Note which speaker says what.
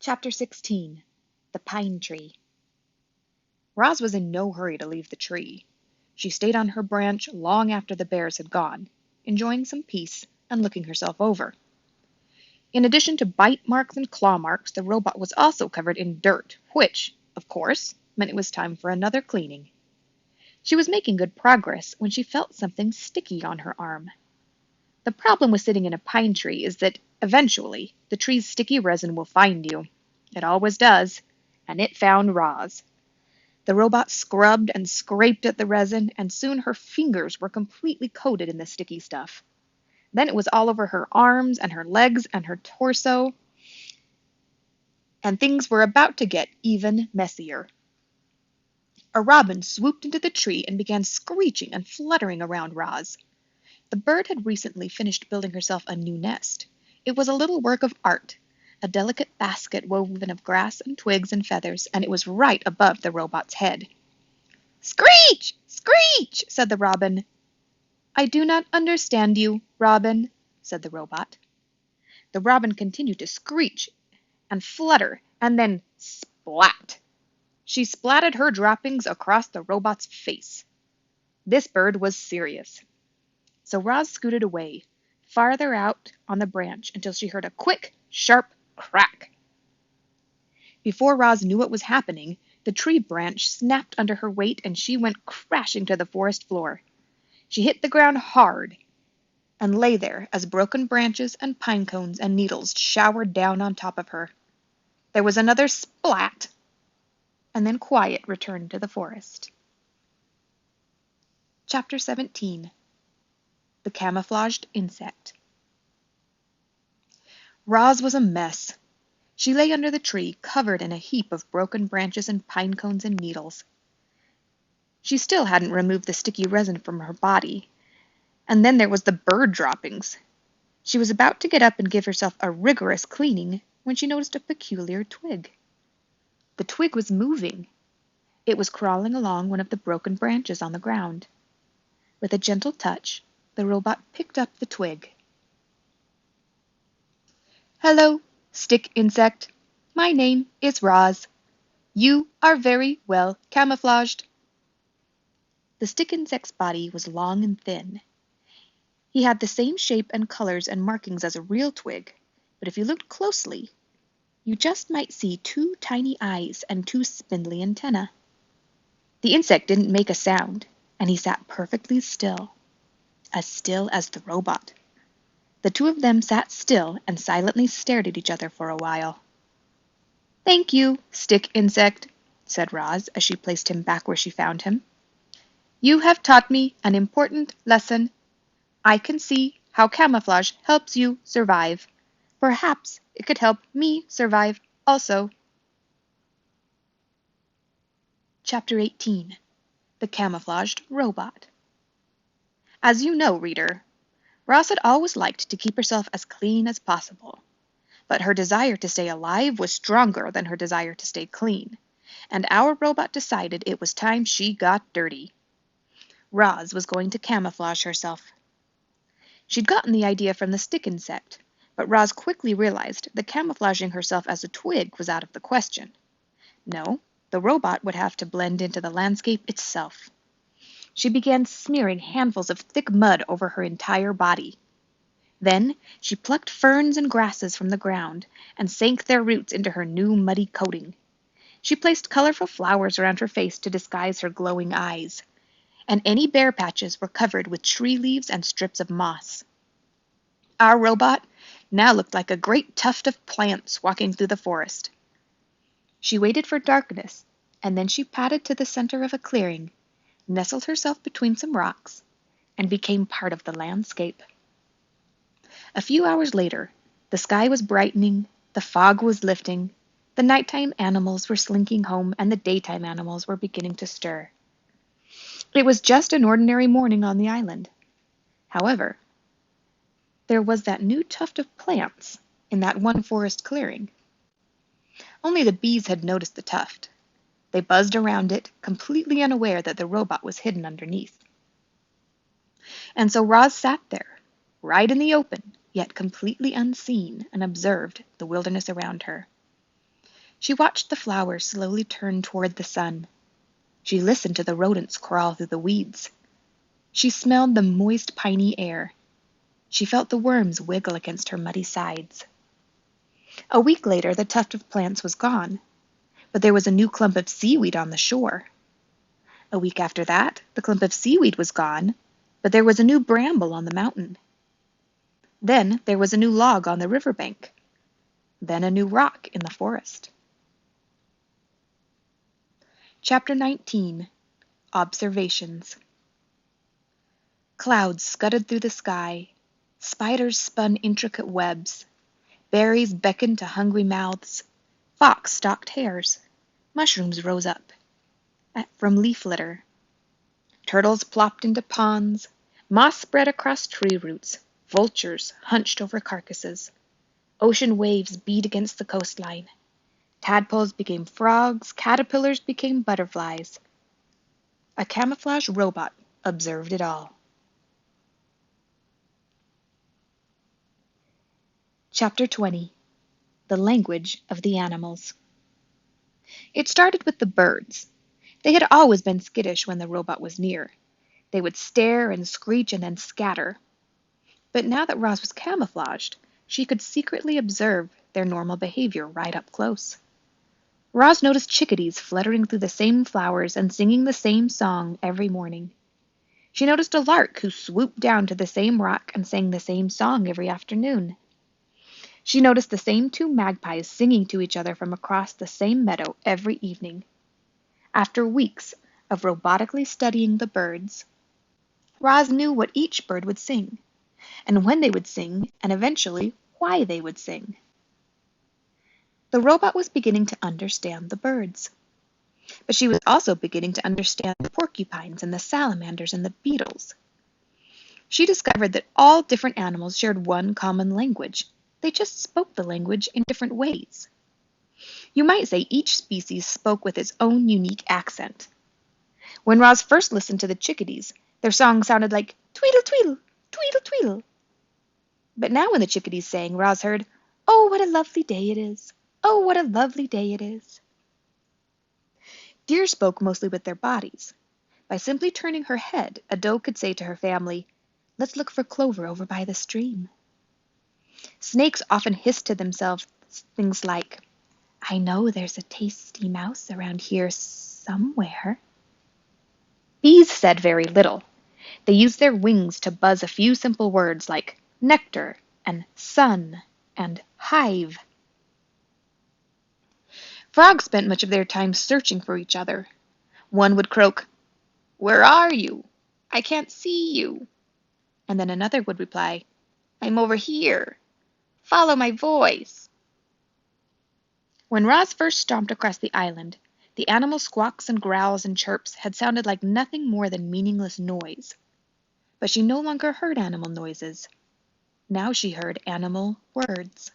Speaker 1: Chapter 16. The Pine Tree. Roz was in no hurry to leave the tree. She stayed on her branch long after the bears had gone, enjoying some peace and looking herself over. In addition to bite marks and claw marks, the robot was also covered in dirt, which, of course, meant it was time for another cleaning. She was making good progress when she felt something sticky on her arm. The problem with sitting in a pine tree is that, eventually, the tree's sticky resin will find you. It always does, and it found Roz. The robot scrubbed and scraped at the resin, and soon her fingers were completely coated in the sticky stuff. Then it was all over her arms and her legs and her torso, and things were about to get even messier. A robin swooped into the tree and began screeching and fluttering around Roz. The bird had recently finished building herself a new nest. It was a little work of art, a delicate basket woven of grass and twigs and feathers, and it was right above the robot's head. "Screech! Screech!" said the robin. "I do not understand you, Robin," said the robot. The robin continued to screech and flutter, and then splat! She splatted her droppings across the robot's face. This bird was serious. So Roz scooted away, farther out on the branch until she heard a quick, sharp crack. Before Roz knew what was happening, the tree branch snapped under her weight and she went crashing to the forest floor. She hit the ground hard and lay there as broken branches and pine cones and needles showered down on top of her. There was another splat, and then quiet returned to the forest. Chapter 17. The Camouflaged Insect. Roz was a mess. She lay under the tree, covered in a heap of broken branches and pine cones and needles. She still hadn't removed the sticky resin from her body. And then there was the bird droppings. She was about to get up and give herself a rigorous cleaning when she noticed a peculiar twig. The twig was moving. It was crawling along one of the broken branches on the ground. With a gentle touch, the robot picked up the twig. "Hello, stick insect. My name is Roz. You are very well camouflaged." The stick insect's body was long and thin. He had the same shape and colors and markings as a real twig, but if you looked closely, you just might see 2 tiny eyes and 2 spindly antennae. The insect didn't make a sound, and he sat perfectly still as the robot. The 2 of them sat still and silently stared at each other for a while. "Thank you, stick insect," said Roz as she placed him back where she found him. "You have taught me an important lesson. I can see how camouflage helps you survive. Perhaps it could help me survive also." Chapter 18. The Camouflaged Robot. As you know, reader, Roz had always liked to keep herself as clean as possible, but her desire to stay alive was stronger than her desire to stay clean, and our robot decided it was time she got dirty. Roz was going to camouflage herself. She'd gotten the idea from the stick insect, but Roz quickly realized that camouflaging herself as a twig was out of the question. No, the robot would have to blend into the landscape itself. She began smearing handfuls of thick mud over her entire body. Then she plucked ferns and grasses from the ground and sank their roots into her new muddy coating. She placed colorful flowers around her face to disguise her glowing eyes, and any bare patches were covered with tree leaves and strips of moss. Our robot now looked like a great tuft of plants walking through the forest. She waited for darkness, and then she padded to the center of a clearing, nestled herself between some rocks, and became part of the landscape. A few hours later, the sky was brightening, the fog was lifting, the nighttime animals were slinking home, and the daytime animals were beginning to stir. It was just an ordinary morning on the island. However, there was that new tuft of plants in that one forest clearing. Only the bees had noticed the tuft. They buzzed around it, completely unaware that the robot was hidden underneath. And so Roz sat there, right in the open, yet completely unseen, and observed the wilderness around her. She watched the flowers slowly turn toward the sun. She listened to the rodents crawl through the weeds. She smelled the moist, piney air. She felt the worms wiggle against her muddy sides. A week later, the tuft of plants was gone, but there was a new clump of seaweed on the shore. A week after that, the clump of seaweed was gone, but there was a new bramble on the mountain. Then there was a new log on the riverbank. Then a new rock in the forest. Chapter 19. Observations. Clouds scudded through the sky. Spiders spun intricate webs. Berries beckoned to hungry mouths. Fox stalked hares. Mushrooms rose up from leaf litter. Turtles plopped into ponds. Moss spread across tree roots. Vultures hunched over carcasses. Ocean waves beat against the coastline. Tadpoles became frogs. Caterpillars became butterflies. A camouflage robot observed it all. Chapter 20. The Language of the Animals. It started with the birds. They had always been skittish when the robot was near. They would stare and screech and then scatter. But now that Roz was camouflaged, she could secretly observe their normal behavior right up close. Roz noticed chickadees fluttering through the same flowers and singing the same song every morning. She noticed a lark who swooped down to the same rock and sang the same song every afternoon. She noticed the same two magpies singing to each other from across the same meadow every evening. After weeks of robotically studying the birds, Roz knew what each bird would sing, and when they would sing, and eventually why they would sing. The robot was beginning to understand the birds, but she was also beginning to understand the porcupines and the salamanders and the beetles. She discovered that all different animals shared one common language. They just spoke the language in different ways. You might say each species spoke with its own unique accent. When Roz first listened to the chickadees, their song sounded like tweedle tweedle, tweedle tweedle. But now when the chickadees sang, Roz heard, "Oh, what a lovely day it is! Oh, what a lovely day it is!" Deer spoke mostly with their bodies. By simply turning her head, a doe could say to her family, "Let's look for clover over by the stream." Snakes often hissed to themselves things like, "I know there's a tasty mouse around here somewhere." Bees said very little. They used their wings to buzz a few simple words like nectar and sun and hive. Frogs spent much of their time searching for each other. One would croak, "Where are you? I can't see you." And then another would reply, "I'm over here. Follow my voice." When Roz first stomped across the island, the animal squawks and growls and chirps had sounded like nothing more than meaningless noise. But she no longer heard animal noises. Now she heard animal words.